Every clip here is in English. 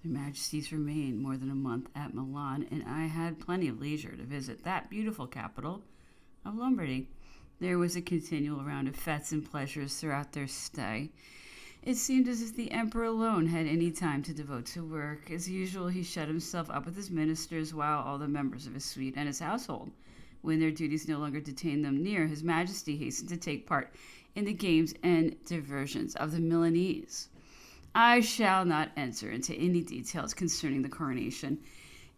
Their Majesties remained more than a month at Milan, and I had plenty of leisure to visit that beautiful capital of Lombardy. There was a continual round of fetes and pleasures throughout their stay. It seemed as if the emperor alone had any time to devote to work. As usual, he shut himself up with his ministers, while all the members of his suite and his household, when their duties no longer detained them near, His Majesty hastened to take part in the games and diversions of the Milanese. I shall not enter into any details concerning the coronation.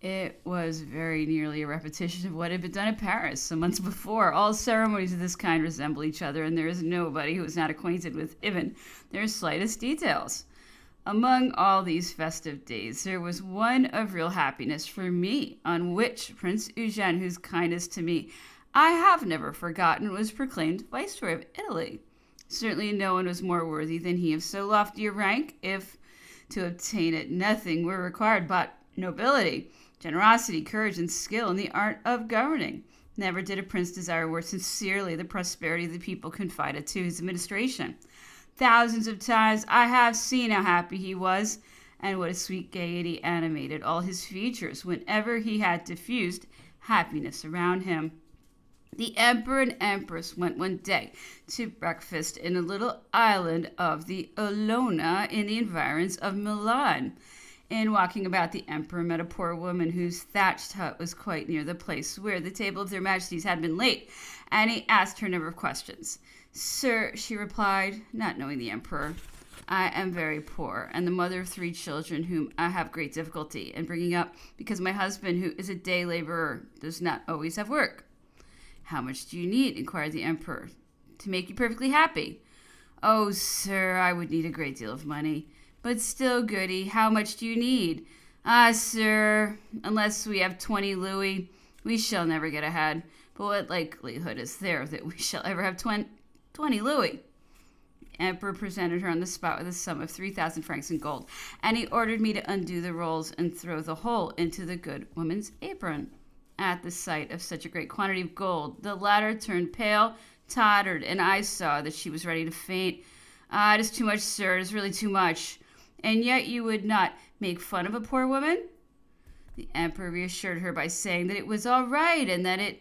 It was very nearly a repetition of what had been done at Paris some months before. All ceremonies of this kind resemble each other, and there is nobody who is not acquainted with even their slightest details. Among all these festive days, there was one of real happiness for me, on which Prince Eugene, whose kindness to me I have never forgotten, was proclaimed Viceroy of Italy. Certainly no one was more worthy than he of so lofty a rank. If to obtain it nothing were required but nobility, generosity, courage, and skill in the art of governing. Never did a prince desire more sincerely the prosperity of the people confided to his administration. Thousands of times I have seen how happy he was, and what a sweet gaiety animated all his features whenever he had diffused happiness around him. The emperor and empress went one day to breakfast in a little island of the Olona in the environs of Milan. In walking about, the emperor met a poor woman whose thatched hut was quite near the place where the table of their majesties had been laid, and he asked her a number of questions. "Sir," she replied, not knowing the emperor, "I am very poor, and the mother of 3 children whom I have great difficulty in bringing up, because my husband, who is a day laborer, does not always have work." "How much do you need?" inquired the emperor, "to make you perfectly happy?" "Oh, sir, I would need a great deal of money." "But still, goody, how much do you need?" "Ah, sir, unless we have 20 louis, we shall never get ahead. But what likelihood is there that we shall ever have 20 louis?" The emperor presented her on the spot with a sum of 3,000 francs in gold, and he ordered me to undo the rolls and throw the whole into the good woman's apron. At the sight of such a great quantity of gold, the latter turned pale, tottered, and I saw that she was ready to faint. "Ah, it is too much, sir, it is really too much." "And yet you would not make fun of a poor woman?" The emperor reassured her by saying that it was all right, and that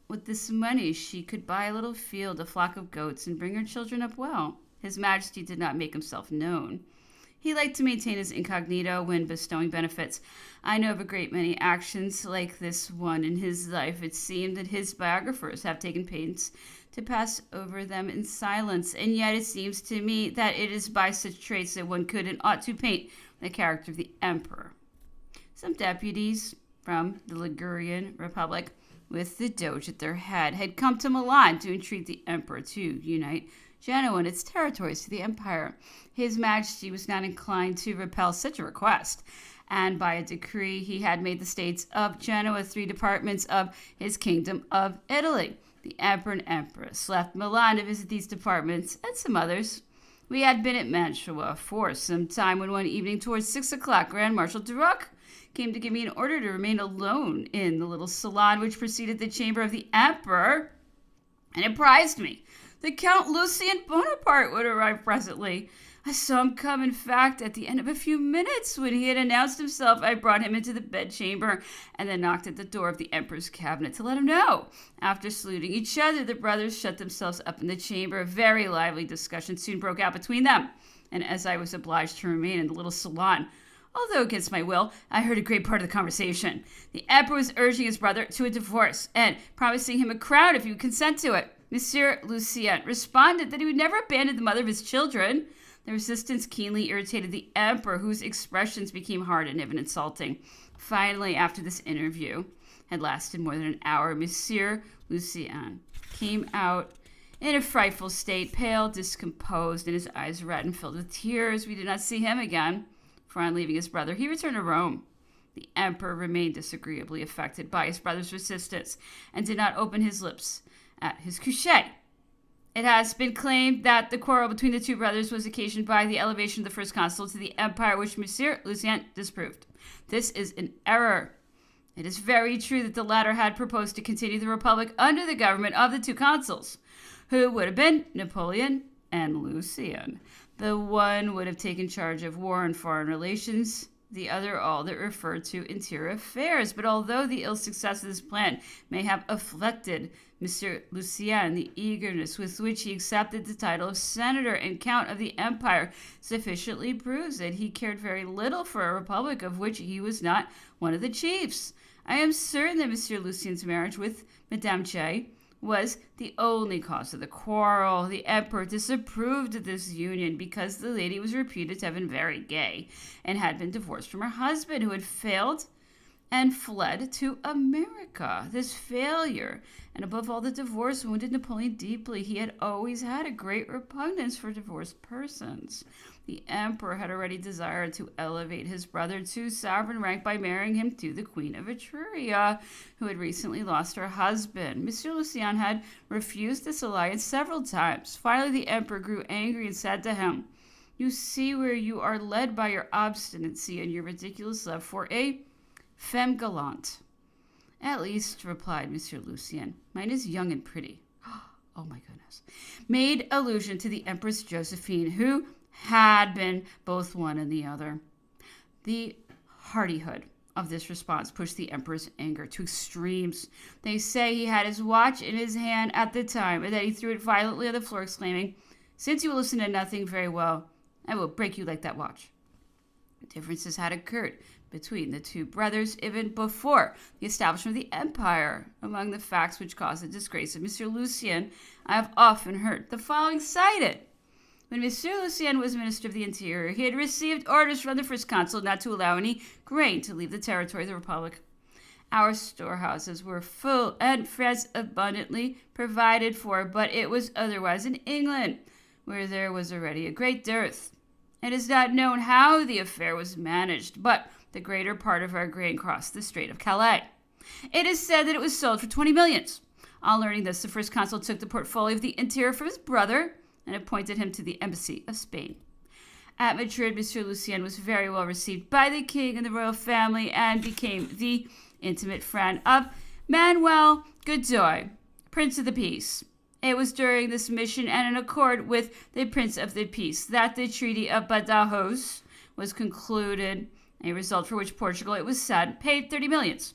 with this money she could buy a little field, a flock of goats, and bring her children up well. His Majesty did not make himself known. He liked to maintain his incognito when bestowing benefits. I know of a great many actions like this one in his life. It seemed that his biographers have taken pains to pass over them in silence, and yet it seems to me that it is by such traits that one could and ought to paint the character of the emperor. Some deputies from the Ligurian Republic, with the Doge at their head, had come to Milan to entreat the emperor to unite Genoa and its territories to the empire. His Majesty was not inclined to repel such a request, and by a decree he had made the states of Genoa 3 departments of his kingdom of Italy. The emperor and empress left Milan to visit these departments and some others. We had been at Mantua for some time when one evening towards 6 o'clock Grand Marshal Duroc came to give me an order to remain alone in the little salon which preceded the chamber of the emperor, and it apprised me the Count Lucien Bonaparte would arrive presently. I saw him come, in fact, at the end of a few minutes. When he had announced himself, I brought him into the bedchamber and then knocked at the door of the emperor's cabinet to let him know. After saluting each other, the brothers shut themselves up in the chamber. A very lively discussion soon broke out between them, and as I was obliged to remain in the little salon, although against my will, I heard a great part of the conversation. The emperor was urging his brother to a divorce and promising him a crown if he would consent to it. Monsieur Lucien responded that he would never abandon the mother of his children. The resistance keenly irritated the emperor, whose expressions became hard and even insulting. Finally, after this interview had lasted more than an hour, Monsieur Lucien came out in a frightful state, pale, discomposed, and his eyes red and filled with tears. We did not see him again, for on leaving his brother, he returned to Rome. The emperor remained disagreeably affected by his brother's resistance and did not open his lips at his coucher. It has been claimed that the quarrel between the 2 brothers was occasioned by the elevation of the first consul to the empire, which Monsieur Lucien disproved. This is an error. It is very true that the latter had proposed to continue the republic under the government of the 2 consuls, who would have been Napoleon and Lucien. The one would have taken charge of war and foreign relations, the other all that referred to interior affairs. But although the ill success of this plan may have afflicted Monsieur Lucien, the eagerness with which he accepted the title of senator and count of the empire sufficiently proves that he cared very little for a republic of which he was not one of the chiefs. I am certain that Monsieur Lucien's marriage with Madame J was the only cause of the quarrel. The emperor disapproved of this union because the lady was reputed to have been very gay and had been divorced from her husband, who had failed and fled to America. This failure, and above all the divorce, wounded Napoleon deeply. He had always had a great repugnance for divorced persons. The emperor had already desired to elevate his brother to sovereign rank by marrying him to the Queen of Etruria, who had recently lost her husband. Monsieur Lucien had refused this alliance several times. Finally, the emperor grew angry and said to him, "You see where you are led by your obstinacy and your ridiculous love for a femme galante." "At least," replied Monsieur Lucien, "mine is young and pretty." Oh my goodness. Made allusion to the Empress Josephine, who had been both one and the other. The hardihood of this response pushed the emperor's anger to extremes. They say he had his watch in his hand at the time, and that he threw it violently on the floor, exclaiming, "Since you will listen to nothing very well, I will break you like that watch." Differences had occurred between the two brothers even before the establishment of the empire. Among the facts which caused the disgrace of Monsieur Lucien, I have often heard the following cited. When Monsieur Lucien was Minister of the Interior, he had received orders from the First Consul not to allow any grain to leave the territory of the Republic. Our storehouses were full and France abundantly provided for, but it was otherwise in England, where there was already a great dearth. It is not known how the affair was managed, but the greater part of our grain crossed the Strait of Calais. It is said that it was sold for 20 millions. On learning this, the First Consul took the portfolio of the Interior from his brother and appointed him to the embassy of Spain. At Madrid, Monsieur Lucien was very well received by the king and the royal family and became the intimate friend of Manuel Godoy, Prince of the Peace. It was during this mission and in accord with the Prince of the Peace that the Treaty of Badajoz was concluded, a result for which Portugal, it was said, paid 30 millions.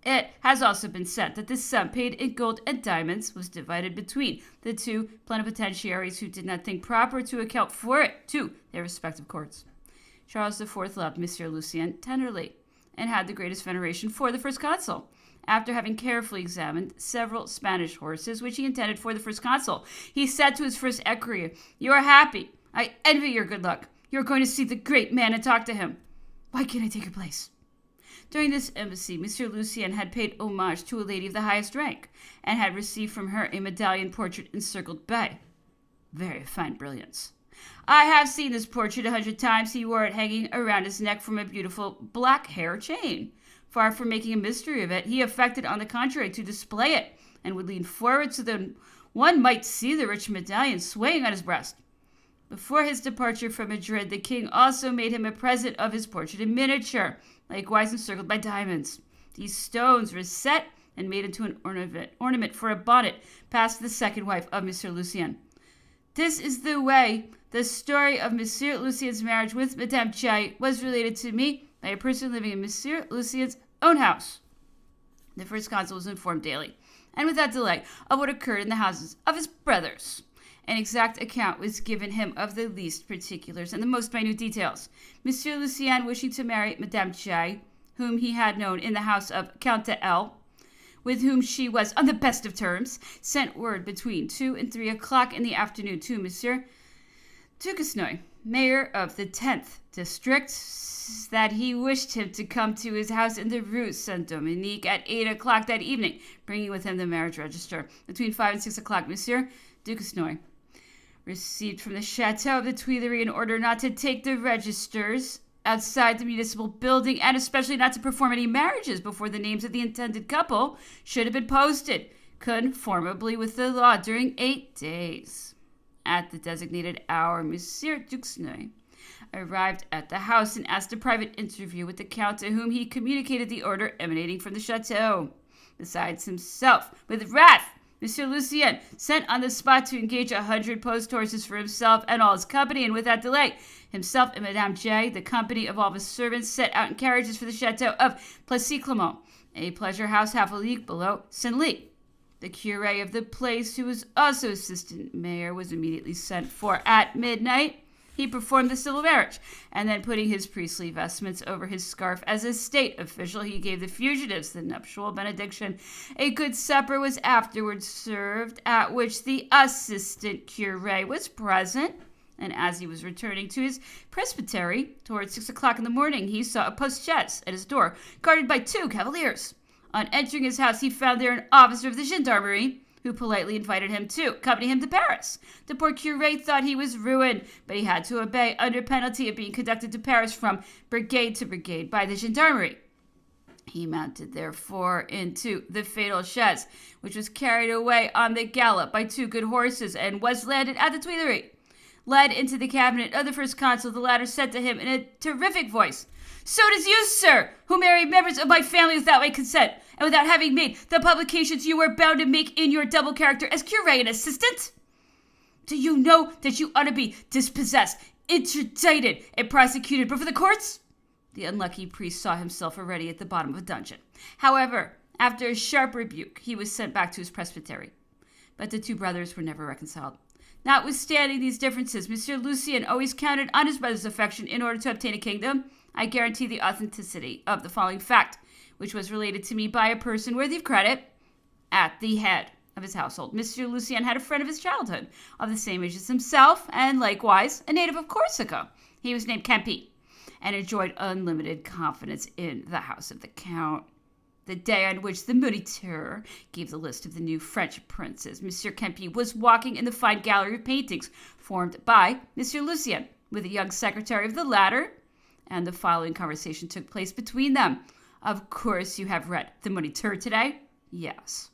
It has also been said that this sum, paid in gold and diamonds, was divided between the two plenipotentiaries who did not think proper to account for it to their respective courts. Charles IV loved Monsieur Lucien tenderly and had the greatest veneration for the First Consul. After having carefully examined several Spanish horses, which he intended for the First Consul, he said to his first equerry, "You are happy. I envy your good luck. You are going to see the great man and talk to him. Why can't I take your place?" During this embassy, Monsieur Lucien had paid homage to a lady of the highest rank, and had received from her a medallion portrait encircled by very fine brilliants. I have seen this portrait 100 times. He wore it hanging around his neck from a beautiful black hair chain. Far from making a mystery of it, he affected, on the contrary, to display it, and would lean forward so that one might see the rich medallion swaying on his breast. Before his departure from Madrid, the king also made him a present of his portrait in miniature, likewise encircled by diamonds. These stones were set and made into an ornament for a bonnet passed to the second wife of Monsieur Lucien. This is the way the story of Monsieur Lucien's marriage with Madame J was related to me by a person living in Monsieur Lucien's own house. The First Consul was informed daily, and without delay, of what occurred in the houses of his brothers. An exact account was given him of the least particulars and the most minute details. Monsieur Lucien, wishing to marry Madame J, whom he had known in the house of Count de L, with whom she was on the best of terms, sent word between 2 and 3 o'clock in the afternoon to Monsieur Duquesnoy, mayor of the 10th district, that he wished him to come to his house in the Rue Saint-Dominique at 8 o'clock that evening, bringing with him the marriage register. Between 5 and 6 o'clock, Monsieur Duquesnoy received from the Chateau of the Tuileries an order not to take the registers outside the municipal building, and especially not to perform any marriages before the names of the intended couple should have been posted, conformably with the law, during 8 days. At the designated hour, Monsieur Duquesnoy arrived at the house and asked a private interview with the Count, to whom he communicated the order emanating from the chateau. Besides himself, with wrath Monsieur Lucien sent on the spot to engage 100 post horses for himself and all his company, and without delay, himself and Madame J, the company of all his servants, set out in carriages for the chateau of Plessis-Clermont, a pleasure house half a league below Senlis. The curé of the place, who was also assistant mayor, was immediately sent for. At midnight, he performed the civil marriage, and then putting his priestly vestments over his scarf as a state official, he gave the fugitives the nuptial benediction. A good supper was afterwards served, at which the assistant curé was present, and as he was returning to his presbytery towards 6 o'clock in the morning, he saw a post-chaise at his door, guarded by 2 cavaliers. On entering his house, he found there an officer of the gendarmerie, who politely invited him to accompany him to Paris. The poor curé thought he was ruined, but he had to obey under penalty of being conducted to Paris from brigade to brigade by the gendarmerie. He mounted, therefore, into the fatal chaise, which was carried away on the gallop by 2 good horses, and was landed at the Tuileries. Led into the cabinet of the first consul, the latter said to him in a terrific voice, "So does you, sir, who marry members of my family without my consent, and without having made the publications you were bound to make in your double character as curé and assistant? Do you know that you ought to be dispossessed, interdicted, and prosecuted before the courts?" The unlucky priest saw himself already at the bottom of a dungeon. However, after a sharp rebuke, he was sent back to his presbytery. But the 2 brothers were never reconciled. Notwithstanding these differences, Monsieur Lucien always counted on his brother's affection in order to obtain a kingdom. I guarantee the authenticity of the following fact, which was related to me by a person worthy of credit at the head of his household. Monsieur Lucien had a friend of his childhood, of the same age as himself, and likewise a native of Corsica. He was named Campi, and enjoyed unlimited confidence in the house of the Count. The day on which the Moniteur gave the list of the new French princes, Monsieur Campi was walking in the fine gallery of paintings formed by Monsieur Lucien with a young secretary of the latter, and the following conversation took place between them. "Of course you have read the Moniteur today?" "Yes."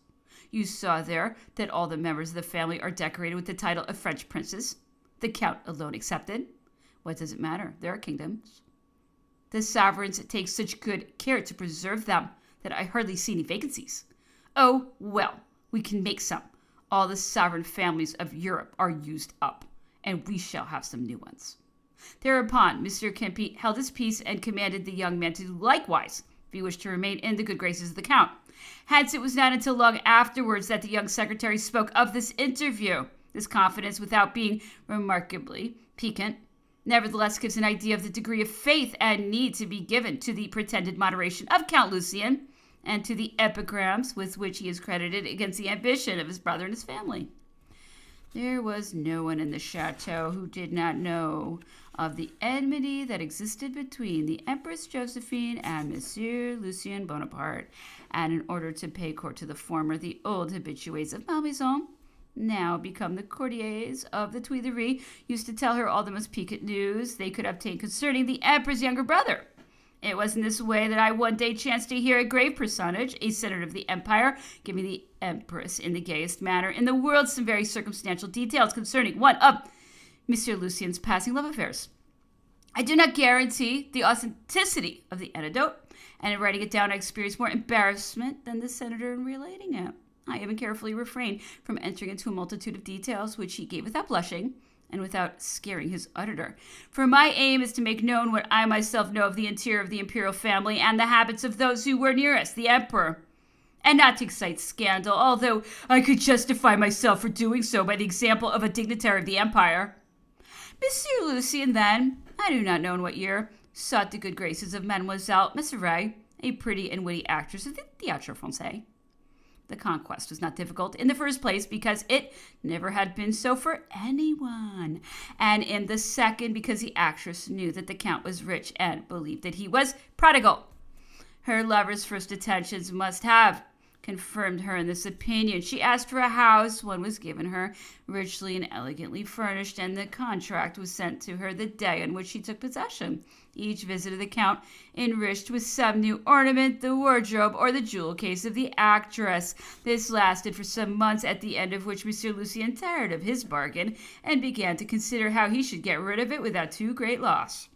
"You saw there that all the members of the family are decorated with the title of French princes, the Count alone excepted?" "What does it matter? There are kingdoms." "The sovereigns take such good care to preserve them that I hardly see any vacancies." "Oh, well, we can make some. All the sovereign families of Europe are used up, and we shall have some new ones." Thereupon, Monsieur Campi held his peace and commanded the young man to do likewise, if he wished to remain in the good graces of the Count. Hence, it was not until long afterwards that the young secretary spoke of this interview. This confidence, without being remarkably piquant, nevertheless gives an idea of the degree of faith and need to be given to the pretended moderation of Count Lucien, and to the epigrams with which he is credited against the ambition of his brother and his family. There was no one in the chateau who did not know of the enmity that existed between the Empress Josephine and Monsieur Lucien Bonaparte, and in order to pay court to the former, the old habitués of Malmaison, now become the courtiers of the Tuileries, used to tell her all the most piquant news they could obtain concerning the Emperor's younger brother. It was in this way that I one day chanced to hear a grave personage, a senator of the Empire, giving the Empress in the gayest manner in the world some very circumstantial details concerning one of Monsieur Lucien's passing love affairs. I do not guarantee the authenticity of the anecdote, and in writing it down I experienced more embarrassment than the senator in relating it. I even carefully refrained from entering into a multitude of details which he gave without blushing, and without scaring his auditor. For my aim is to make known what I myself know of the interior of the imperial family and the habits of those who were nearest the emperor, and not to excite scandal, although I could justify myself for doing so by the example of a dignitary of the empire. Monsieur Lucien, then, I do not know in what year, sought the good graces of Mademoiselle Messeret, a pretty and witty actress of the Théâtre Français. The conquest was not difficult, in the first place because it never had been so for anyone, and in the second because the actress knew that the Count was rich and believed that he was prodigal. Her lover's first attentions must have confirmed her in this opinion. She asked for a house. One was given her, richly and elegantly furnished, and the contract was sent to her the day on which she took possession. Each visit of the Count enriched with some new ornament the wardrobe or the jewel case of the actress. This lasted for some months, at the end of which Monsieur Lucien tired of his bargain and began to consider how he should get rid of it without too great loss.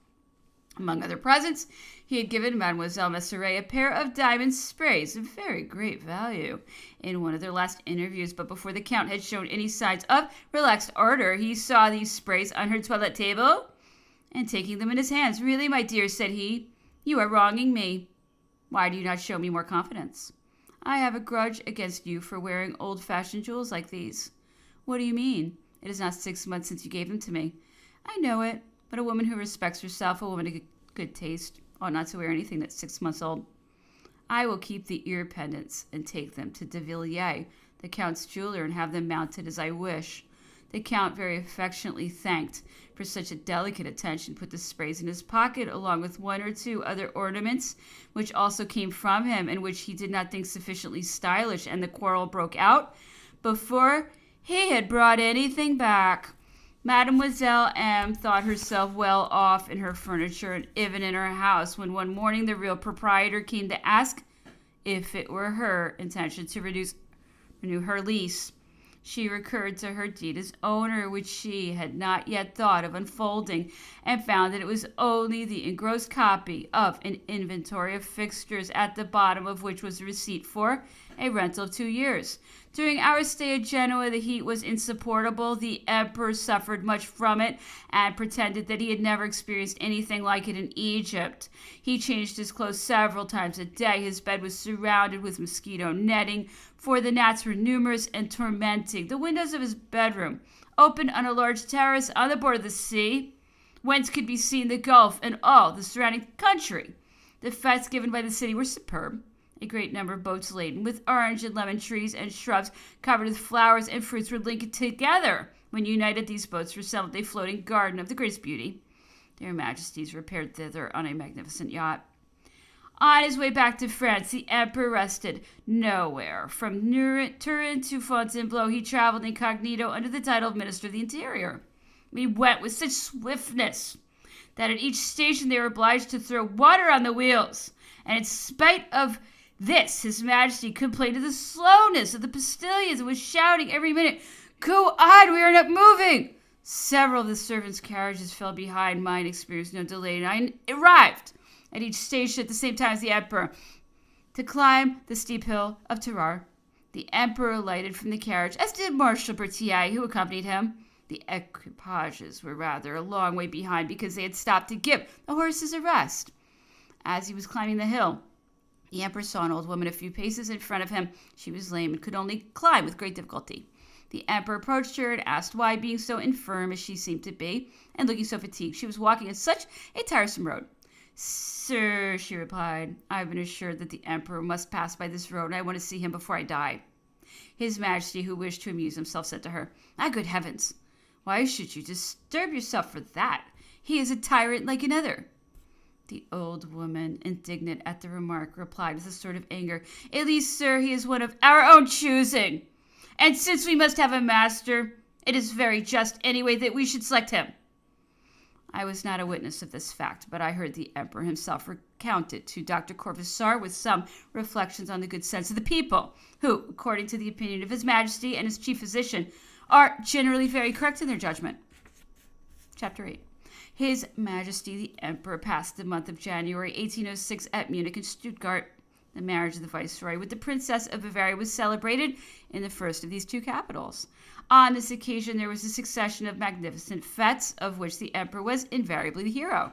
Among other presents, he had given Mademoiselle Messeret a pair of diamond sprays of very great value in one of their last interviews, but before the Count had shown any signs of relaxed ardor, he saw these sprays on her toilette table and taking them in his hands. "Really, my dear," said he, "you are wronging me. Why do you not show me more confidence? I have a grudge against you for wearing old-fashioned jewels like these." "What do you mean? It is not 6 months since you gave them to me." "I know it, but a woman who respects herself, a woman of good taste, ought not to wear anything that's 6 months old." "I will keep the ear pendants and take them to De Villiers, the Count's jeweler, and have them mounted as I wish." The Count, very affectionately thanked for such a delicate attention, put the sprays in his pocket, along with one or two other ornaments, which also came from him, and which he did not think sufficiently stylish, and the quarrel broke out before he had brought anything back. Mademoiselle M. thought herself well off in her furniture and even in her house, when one morning the real proprietor came to ask if it were her intention to renew her lease. She recurred to her deed as owner, which she had not yet thought of unfolding, and found that it was only the engrossed copy of an inventory of fixtures, at the bottom of which was a receipt for a rental of 2 years. During our stay at Genoa, the heat was insupportable. The emperor suffered much from it, and pretended that he had never experienced anything like it in Egypt. He changed his clothes several times a day. His bed was surrounded with mosquito netting, for the gnats were numerous and tormenting. The windows of his bedroom opened on a large terrace on the border of the sea, whence could be seen the Gulf and all the surrounding country. The fetes given by the city were superb. A great number of boats laden with orange and lemon trees and shrubs covered with flowers and fruits were linked together. When united, these boats resembled a floating garden of the greatest beauty. Their Majesties repaired thither on a magnificent yacht. On his way back to France, the emperor rested nowhere. From Turin to Fontainebleau, he traveled incognito under the title of Minister of the Interior. He went with such swiftness that at each station they were obliged to throw water on the wheels, and in spite of this, His Majesty complained of the slowness of the postilions and was shouting every minute, "Go on, we are not moving!" Several of the servants' carriages fell behind. Mine experienced no delay, and I arrived at each station at the same time as the emperor. To climb the steep hill of Tarare, the emperor alighted from the carriage, as did Marshal Berthier, who accompanied him. The equipages were rather a long way behind, because they had stopped to give the horses a rest. As he was climbing the hill, the emperor saw an old woman a few paces in front of him. She was lame and could only climb with great difficulty. The emperor approached her and asked why, being so infirm as she seemed to be, and looking so fatigued, she was walking in such a tiresome road. "Sir," she replied, "I have been assured that the emperor must pass by this road, and I want to see him before I die." His Majesty, who wished to amuse himself, said to her, "Ah, good heavens! Why should you disturb yourself for that? He is a tyrant like another." The old woman, indignant at the remark, replied with a sort of anger, "At least, sir, he is one of our own choosing. And since we must have a master, it is very just anyway that we should select him." I was not a witness of this fact, but I heard the emperor himself recount it to Dr. Corvisart, with some reflections on the good sense of the people, who, according to the opinion of His Majesty and his chief physician, are generally very correct in their judgment. Chapter 8. His Majesty the Emperor passed the month of January 1806 at Munich and Stuttgart. The marriage of the Viceroy with the Princess of Bavaria was celebrated in the first of these two capitals. On this occasion there was a succession of magnificent fetes, of which the Emperor was invariably the hero.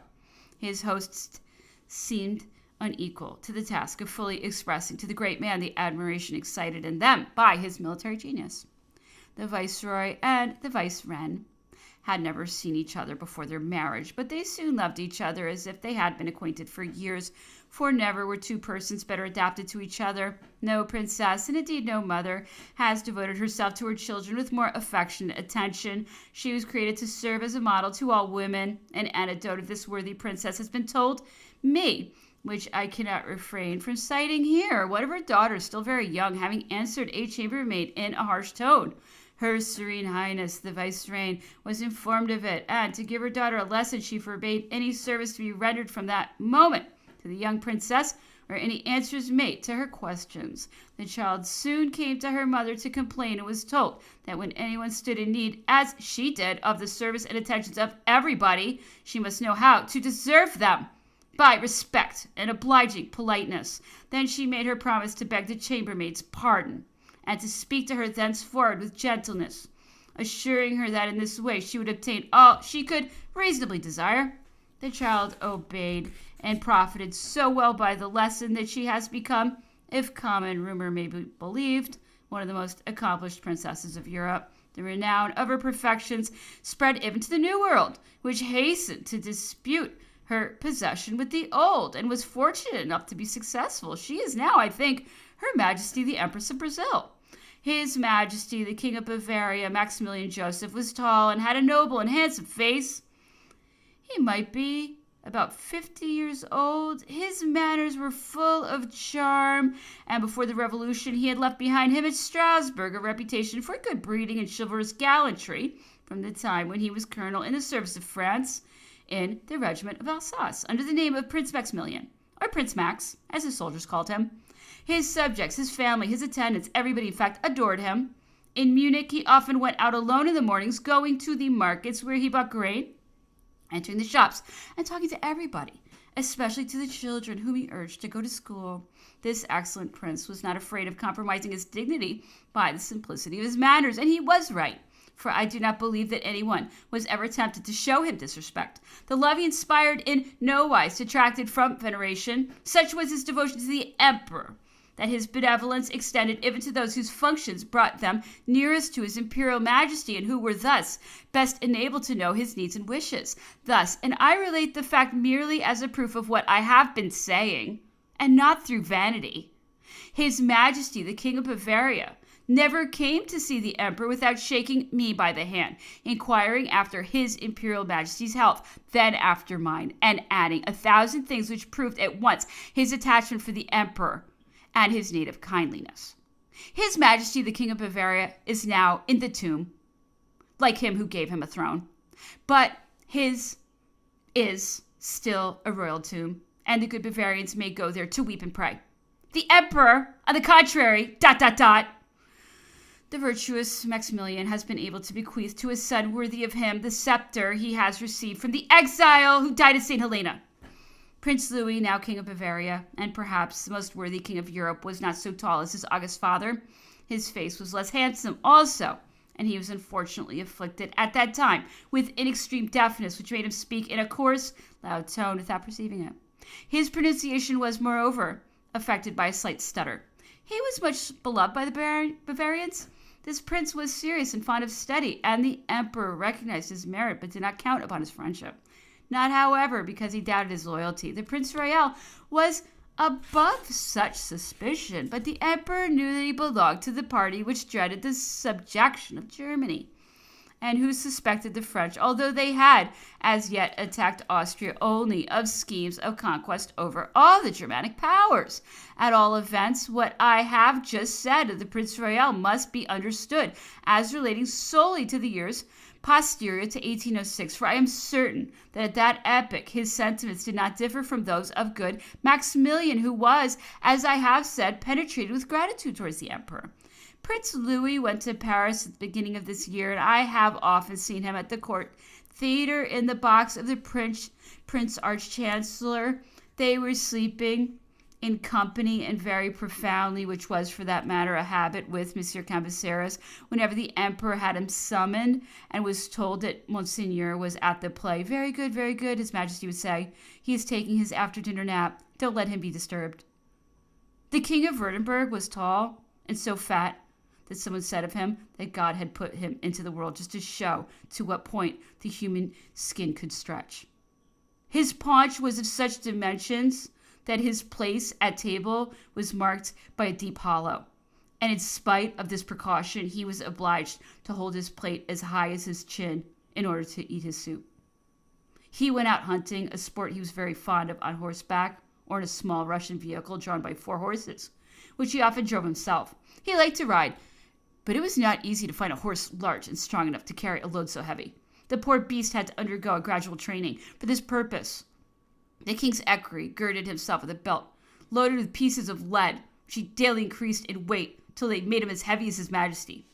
His hosts seemed unequal to the task of fully expressing to the great man the admiration excited in them by his military genius. The Viceroy and the Vicereine had never seen each other before their marriage, but they soon loved each other as if they had been acquainted for years, for never were two persons better adapted to each other. No princess, and indeed no mother, has devoted herself to her children with more affectionate attention. She was created to serve as a model to all women. An anecdote of this worthy princess has been told me, which I cannot refrain from citing here. One of her daughters, still very young, having answered a chambermaid in a harsh tone, Her Serene Highness, the Vicereine, was informed of it, and to give her daughter a lesson, she forbade any service to be rendered from that moment to the young princess, or any answers made to her questions. The child soon came to her mother to complain, and was told that when anyone stood in need, as she did, of the service and attentions of everybody, she must know how to deserve them. by respect and obliging politeness. Then she made her promise to beg the chambermaid's pardon, and to speak to her thenceforward with gentleness, assuring her that in this way she would obtain all she could reasonably desire. The child obeyed, and profited so well by the lesson that she has become, if common rumor may be believed, one of the most accomplished princesses of Europe. The renown of her perfections spread even to the New World, which hastened to dispute her possession with the Old, and was fortunate enough to be successful. She is now, I think, Her Majesty the Empress of Brazil. His Majesty the King of Bavaria, Maximilian Joseph, was tall and had a noble and handsome face. He might be about 50 years old. His manners were full of charm, and before the Revolution he had left behind him at Strasbourg a reputation for good breeding and chivalrous gallantry from the time when he was colonel in the service of France in the regiment of Alsace, under the name of Prince Maximilian, or Prince Max, as his soldiers called him. His subjects, his family, his attendants, everybody in fact adored him. In Munich he often went out alone in the mornings, going to the markets where he bought grain, entering the shops, and talking to everybody, especially to the children whom he urged to go to school. This excellent prince was not afraid of compromising his dignity by the simplicity of his manners, and he was right, for I do not believe that anyone was ever tempted to show him disrespect. The love he inspired in no wise detracted from veneration. Such was his devotion to the emperor, that his benevolence extended even to those whose functions brought them nearest to his imperial majesty, and who were thus best enabled to know his needs and wishes. Thus, and I relate the fact merely as a proof of what I have been saying, and not through vanity, His Majesty the King of Bavaria never came to see the emperor without shaking me by the hand, inquiring after his imperial majesty's health, then after mine, and adding 1,000 things which proved at once his attachment for the emperor and his native kindliness. His Majesty the King of Bavaria is now in the tomb, like him who gave him a throne. But his is still a royal tomb, and the good Bavarians may go there to weep and pray. The emperor, on the contrary, ... The virtuous Maximilian has been able to bequeath to his son, worthy of him, the scepter he has received from the exile who died at St. Helena. Prince Louis, now King of Bavaria, and perhaps the most worthy king of Europe, was not so tall as his august father. His face was less handsome also, and he was unfortunately afflicted at that time with an extreme deafness, which made him speak in a coarse, loud tone without perceiving it. His pronunciation was, moreover, affected by a slight stutter. He was much beloved by the Bavarians. This prince was serious and fond of study, and the emperor recognized his merit but did not count upon his friendship. Not, however, because he doubted his loyalty. The Prince Royal was above such suspicion, but the emperor knew that he belonged to the party which dreaded the subjection of Germany, and who suspected the French, although they had as yet attacked Austria only, of schemes of conquest over all the Germanic powers. At all events, what I have just said of the Prince Royal must be understood as relating solely to the years posterior to 1806, for I am certain that at that epoch his sentiments did not differ from those of good Maximilian, who was, as I have said, penetrated with gratitude towards the emperor. Prince Louis went to Paris at the beginning of this year, and I have often seen him at the court theater in the box of the Prince Arch-Chancellor. They were sleeping in company and very profoundly, which was, for that matter, a habit with Monsieur Cambaceres, whenever the emperor had him summoned and was told that Monseigneur was at the play. Very good, His Majesty would say. He is taking his after-dinner nap. Don't let him be disturbed. The King of Württemberg was tall and so fat that someone said of him that God had put him into the world just to show to what point the human skin could stretch. His paunch was of such dimensions that his place at table was marked by a deep hollow, and in spite of this precaution, he was obliged to hold his plate as high as his chin in order to eat his soup. He went out hunting, a sport he was very fond of, on horseback or in a small Russian vehicle drawn by 4 horses, which he often drove himself. He liked to ride, but it was not easy to find a horse large and strong enough to carry a load so heavy. The poor beast had to undergo a gradual training for this purpose. The king's equerry girded himself with a belt loaded with pieces of lead, which he daily increased in weight till they made him as heavy as his majesty.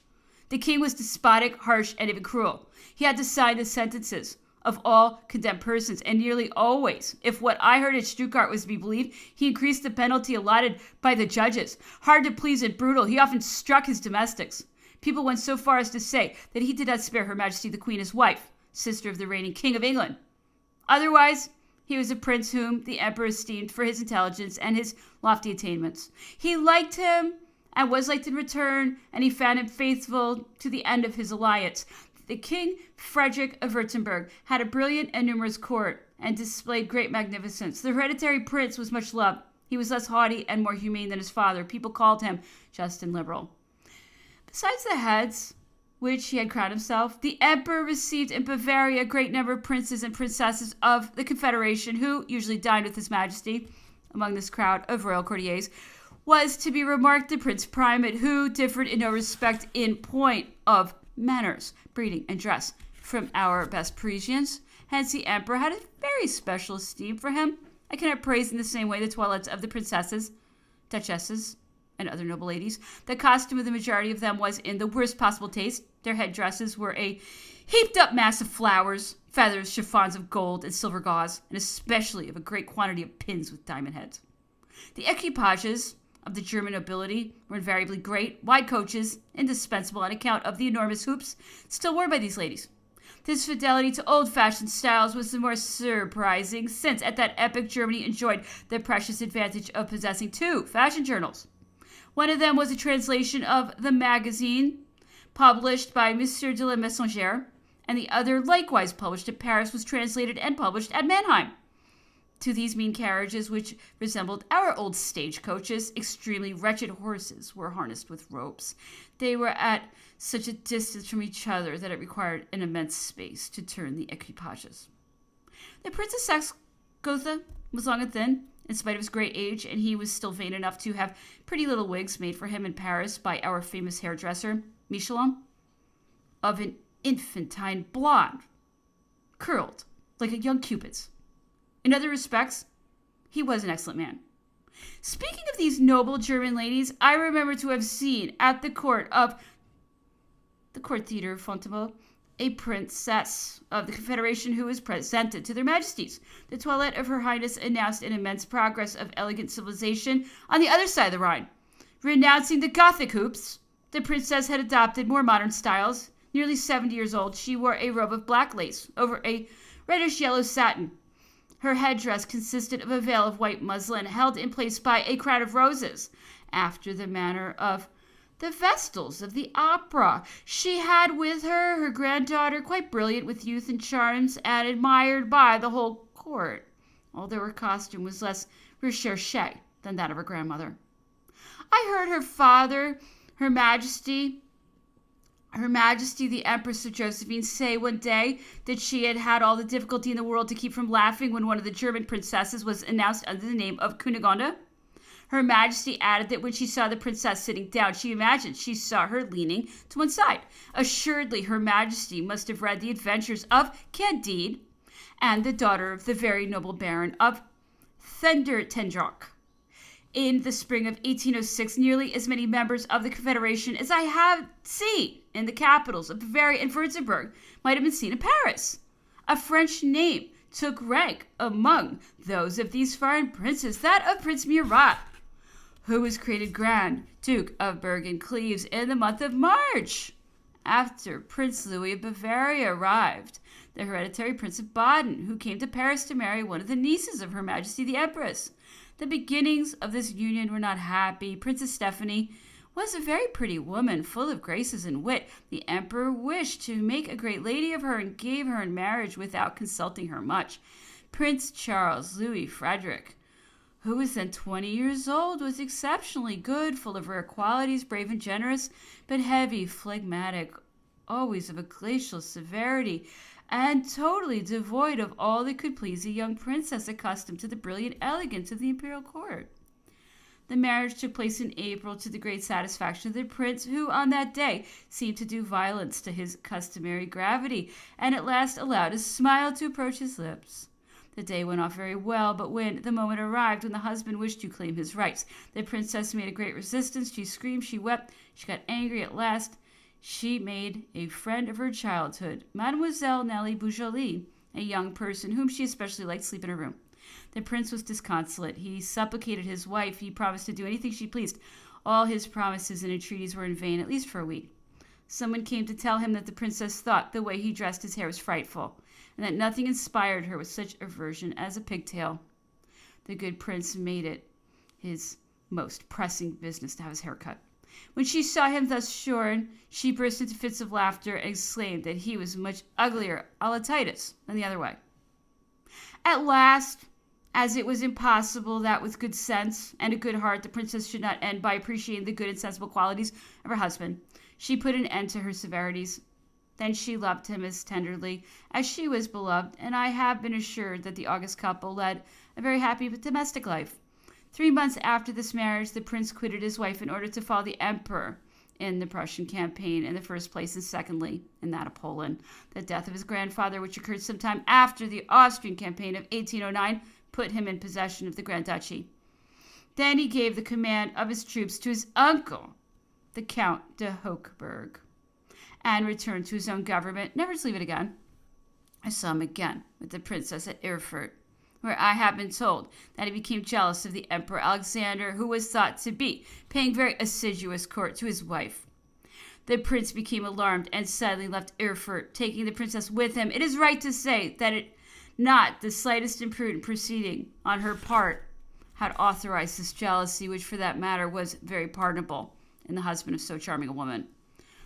The king was despotic, harsh, and even cruel. He had to sign the sentences of all condemned persons, and nearly always, if what I heard at Stuttgart was to be believed, he increased the penalty allotted by the judges. Hard to please and brutal, he often struck his domestics. People went so far as to say that he did not spare Her Majesty the Queen, his wife, sister of the reigning King of England. Otherwise, he was a prince whom the emperor esteemed for his intelligence and his lofty attainments. He liked him and was liked in return, and he found him faithful to the end of his alliance. The King Frederick of Württemberg had a brilliant and numerous court and displayed great magnificence. The hereditary prince was much loved. He was less haughty and more humane than his father. People called him just and liberal. Besides the heads, which he had crowned himself, the emperor received in Bavaria a great number of princes and princesses of the Confederation, who usually dined with his majesty. Among this crowd of royal courtiers was to be remarked the Prince Primate, who differed in no respect in point of manners, breeding, and dress from our best Parisians. Hence the emperor had a very special esteem for him. I cannot praise in the same way the toilettes of the princesses, duchesses, and other noble ladies. The costume of the majority of them was in the worst possible taste. Their headdresses were a heaped up mass of flowers, feathers, chiffons of gold and silver gauze, and especially of a great quantity of pins with diamond heads. The equipages of the German nobility were invariably great, wide coaches, indispensable on account of the enormous hoops still worn by these ladies. This fidelity to old-fashioned styles was the more surprising, since at that epoch Germany enjoyed the precious advantage of possessing two fashion journals. One of them was a translation of the magazine published by Monsieur de la Messongère, and the other, likewise published at Paris, was translated and published at Mannheim. To these mean carriages, which resembled our old stagecoaches, extremely wretched horses were harnessed with ropes. They were at such a distance from each other that it required an immense space to turn the equipages. The Prince of Saxe-Gotha was long and thin, in spite of his great age, and he was still vain enough to have pretty little wigs made for him in Paris by our famous hairdresser, Michelin, of an infantine blonde, curled like a young Cupid's. In other respects, he was an excellent man. Speaking of these noble German ladies, I remember to have seen at the court theater of Fontainebleau a princess of the Confederation who was presented to their majesties. The toilette of Her Highness announced an immense progress of elegant civilization on the other side of the Rhine. Renouncing the Gothic hoops, the princess had adopted more modern styles. Nearly 70 years old, she wore a robe of black lace over a reddish-yellow satin. Her headdress consisted of a veil of white muslin held in place by a crown of roses, after the manner of the Vestals of the opera. She had with her her granddaughter, quite brilliant with youth and charms, and admired by the whole court, although her costume was less recherché than that of her grandmother. I heard her father, Her Majesty the Empress of Josephine, say one day that she had had all the difficulty in the world to keep from laughing when one of the German princesses was announced under the name of Cunegonde. Her Majesty added that when she saw the princess sitting down, she imagined she saw her leaning to one side. Assuredly, Her Majesty must have read the adventures of Candide and the daughter of the very noble Baron of Thundertendrock. In the spring of 1806, nearly as many members of the Confederation as I have seen in the capitals of Bavaria and Württemberg might have been seen in Paris. A French name took rank among those of these foreign princes, that of Prince Murat, who was created Grand Duke of Berg and Cleves in the month of March. After Prince Louis of Bavaria arrived, the hereditary Prince of Baden, who came to Paris to marry one of the nieces of Her Majesty the Empress. The beginnings of this union were not happy. Princess Stephanie was a very pretty woman, full of graces and wit. The emperor wished to make a great lady of her and gave her in marriage without consulting her much. Prince Charles Louis Frederick, who was then 20 years old, was exceptionally good, full of rare qualities, brave and generous, but heavy, phlegmatic, always of a glacial severity, and totally devoid of all that could please a young princess accustomed to the brilliant elegance of the imperial court. The marriage took place in April to the great satisfaction of the prince, who on that day seemed to do violence to his customary gravity, and at last allowed a smile to approach his lips. The day went off very well, but when the moment arrived when the husband wished to claim his rights, the princess made a great resistance. She screamed, she wept, she got angry at last. She made a friend of her childhood, Mademoiselle Nellie Beaujolais, a young person whom she especially liked, sleep in her room. The prince was disconsolate. He supplicated his wife. He promised to do anything she pleased. All his promises and entreaties were in vain, at least for a week. Someone came to tell him that the princess thought the way he dressed his hair was frightful, and that nothing inspired her with such aversion as a pigtail. The good prince made it his most pressing business to have his hair cut. When she saw him thus shorn, she burst into fits of laughter and exclaimed that he was much uglier a la Titus than the other way. At last, as it was impossible that with good sense and a good heart the princess should not end by appreciating the good and sensible qualities of her husband, she put an end to her severities. Then she loved him as tenderly as she was beloved, and I have been assured that the august couple led a very happy domestic life. 3 months after this marriage, the prince quitted his wife in order to follow the emperor in the Prussian campaign in the first place, and secondly, in that of Poland. The death of his grandfather, which occurred sometime after the Austrian campaign of 1809, put him in possession of the Grand Duchy. Then he gave the command of his troops to his uncle, the Count de Hochberg, and returned to his own government, never to leave it again. I saw him again with the princess at Erfurt, where I have been told that he became jealous of the Emperor Alexander, who was thought to be paying very assiduous court to his wife. The prince became alarmed and suddenly left Erfurt, taking the princess with him. It is right to say that not the slightest imprudent proceeding on her part had authorized this jealousy, which for that matter was very pardonable in the husband of so charming a woman.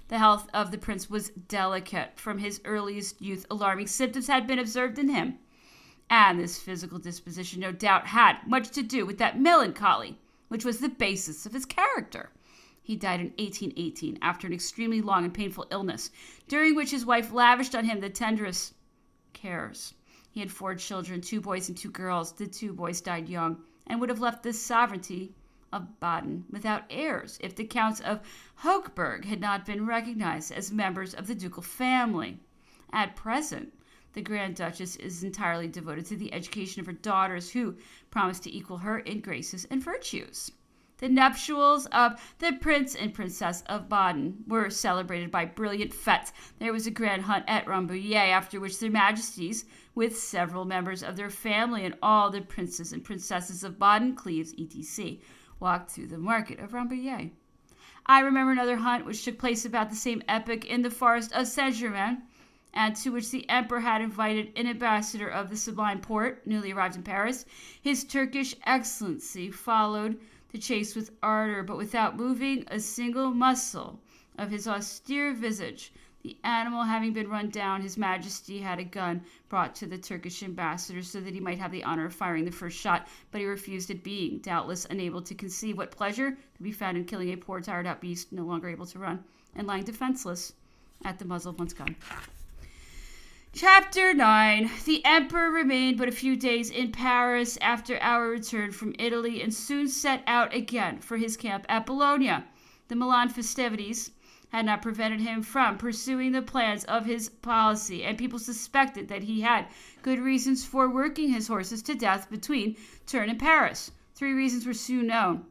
The health of the prince was delicate. From his earliest youth, alarming symptoms had been observed in him. And this physical disposition, no doubt, had much to do with that melancholy, which was the basis of his character. He died in 1818 after an extremely long and painful illness, during which his wife lavished on him the tenderest cares. He had 4 children, 2 boys and 2 girls. The 2 boys died young, and would have left the sovereignty of Baden without heirs if the Counts of Hochberg had not been recognized as members of the ducal family. At present, the Grand Duchess is entirely devoted to the education of her daughters, who promise to equal her in graces and virtues. The nuptials of the Prince and Princess of Baden were celebrated by brilliant fetes. There was a grand hunt at Rambouillet, after which their majesties, with several members of their family and all the princes and princesses of Baden, Cleves, etc., walked through the market of Rambouillet. I remember another hunt which took place about the same epoch in the forest of Saint-Germain, and to which the emperor had invited an ambassador of the Sublime Porte, newly arrived in Paris. His Turkish excellency followed the chase with ardor, but without moving a single muscle of his austere visage. The animal having been run down, his majesty had a gun brought to the Turkish ambassador so that he might have the honor of firing the first shot, but he refused it, being doubtless unable to conceive what pleasure could be found in killing a poor tired out beast, no longer able to run, and lying defenseless at the muzzle of one's gun. Chapter 9. The emperor remained but a few days in Paris after our return from Italy, and soon set out again for his camp at Bologna. The Milan festivities had not prevented him from pursuing the plans of his policy, and people suspected that he had good reasons for working his horses to death between Turin and Paris. 3 reasons were soon known.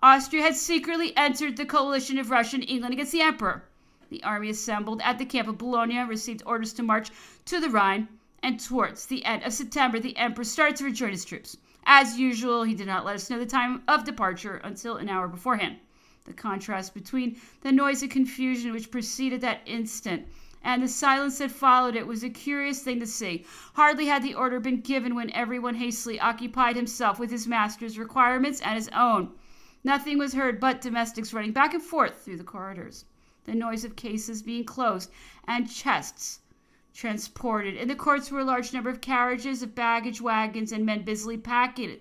Austria had secretly entered the coalition of Russia and England against the emperor. The army assembled at the camp of Bologna received orders to march to the Rhine, and towards the end of September the emperor started to rejoin his troops. As usual, he did not let us know the time of departure until an hour beforehand. The contrast between the noise and confusion which preceded that instant and the silence that followed it was a curious thing to see. Hardly had the order been given when everyone hastily occupied himself with his master's requirements and his own. Nothing was heard but domestics running back and forth through the corridors, the noise of cases being closed and chests transported. In the courts were a large number of carriages, of baggage wagons, and men busily packing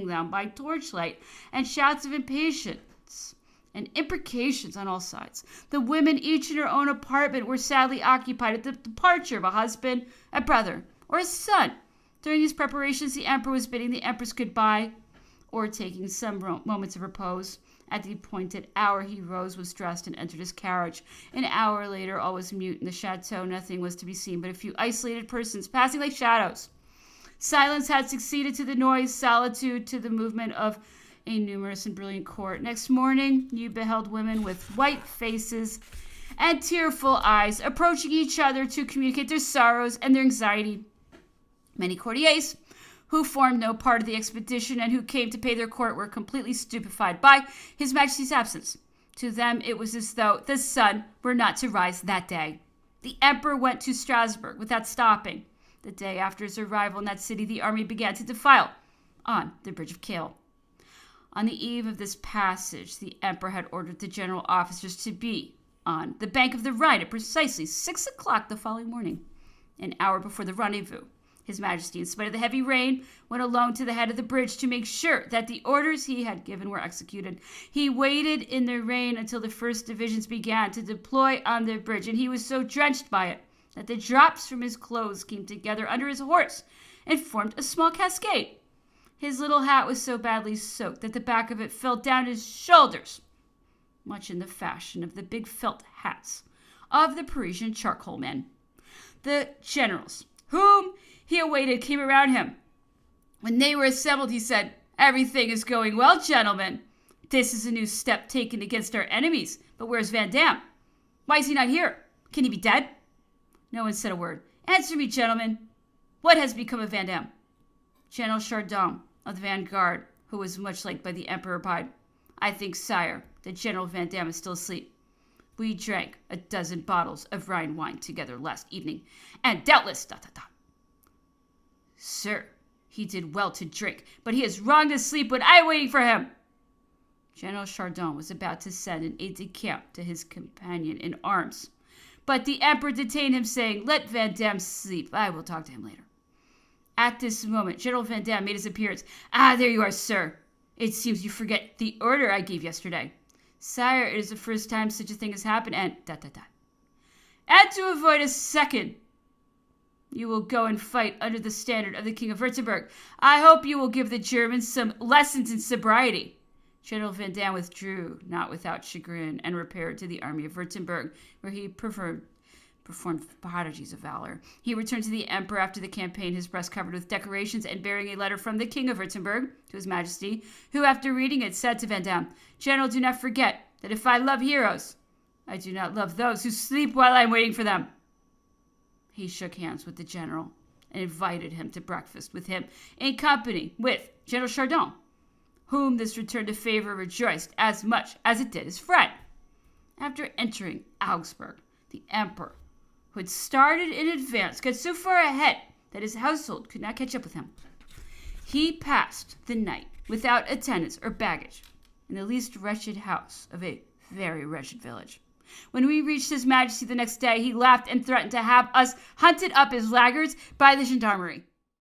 them by torchlight, and shouts of impatience and imprecations on all sides. The women, each in her own apartment, were sadly occupied at the departure of a husband, a brother, or a son. During these preparations, the emperor was bidding the empress goodbye, or taking some moments of repose. At the appointed hour he rose, was dressed, and entered his carriage. An hour later all was mute in the chateau. Nothing was to be seen but a few isolated persons passing like shadows. Silence had succeeded to the noise, solitude to the movement of a numerous and brilliant court. Next morning you beheld women with white faces and tearful eyes approaching each other to communicate their sorrows and their anxiety. Many courtiers who formed no part of the expedition and who came to pay their court were completely stupefied by His Majesty's absence. To them, it was as though the sun were not to rise that day. The emperor went to Strasbourg without stopping. The day after his arrival in that city, the army began to defile on the Bridge of Kiel. On the eve of this passage, the emperor had ordered the general officers to be on the bank of the Rhine at precisely 6 o'clock the following morning, an hour before the rendezvous. His Majesty, in spite of the heavy rain, went alone to the head of the bridge to make sure that the orders he had given were executed. He waited in the rain until the first divisions began to deploy on the bridge, and he was so drenched by it that the drops from his clothes came together under his horse and formed a small cascade. His little hat was so badly soaked that the back of it fell down his shoulders, much in the fashion of the big felt hats of the Parisian charcoal men. The generals, whom he awaited, came around him. When they were assembled, he said, "Everything is going well, gentlemen. This is a new step taken against our enemies. But where's Van Damme? Why is he not here? Can he be dead?" No one said a word. "Answer me, gentlemen. What has become of Van Damme?" General Chardon of the vanguard, who was much liked by the emperor, replied, "I think, sire, that General Van Damme is still asleep. We drank a dozen bottles of Rhine wine together last evening, and doubtless, Sir, he did well to drink, but he is wrong to sleep when I am waiting for him." General Chardon was about to send an aide-de-camp to his companion in arms, but the emperor detained him, saying, "Let Van Damme sleep. I will talk to him later." At this moment, General Van Damme made his appearance. "Ah, there you are, sir. It seems you forget the order I gave yesterday." "Sire, it is the first time such a thing has happened, and And to avoid a second, you will go and fight under the standard of the King of Württemberg. I hope you will give the Germans some lessons in sobriety." General Van Damme withdrew, not without chagrin, and repaired to the army of Württemberg, where he performed prodigies of valor. He returned to the emperor after the campaign, his breast covered with decorations, and bearing a letter from the King of Württemberg to His Majesty, who, after reading it, said to Van Damme, "General, do not forget that if I love heroes, I do not love those who sleep while I am waiting for them." He shook hands with the general and invited him to breakfast with him in company with General Chardon, whom this return to favor rejoiced as much as it did his friend. After entering Augsburg, the emperor, who had started in advance, got so far ahead that his household could not catch up with him. He passed the night without attendants or baggage in the least wretched house of a very wretched village. When we reached His Majesty the next day, he laughed and threatened to have us hunted up as laggards by the gendarmerie.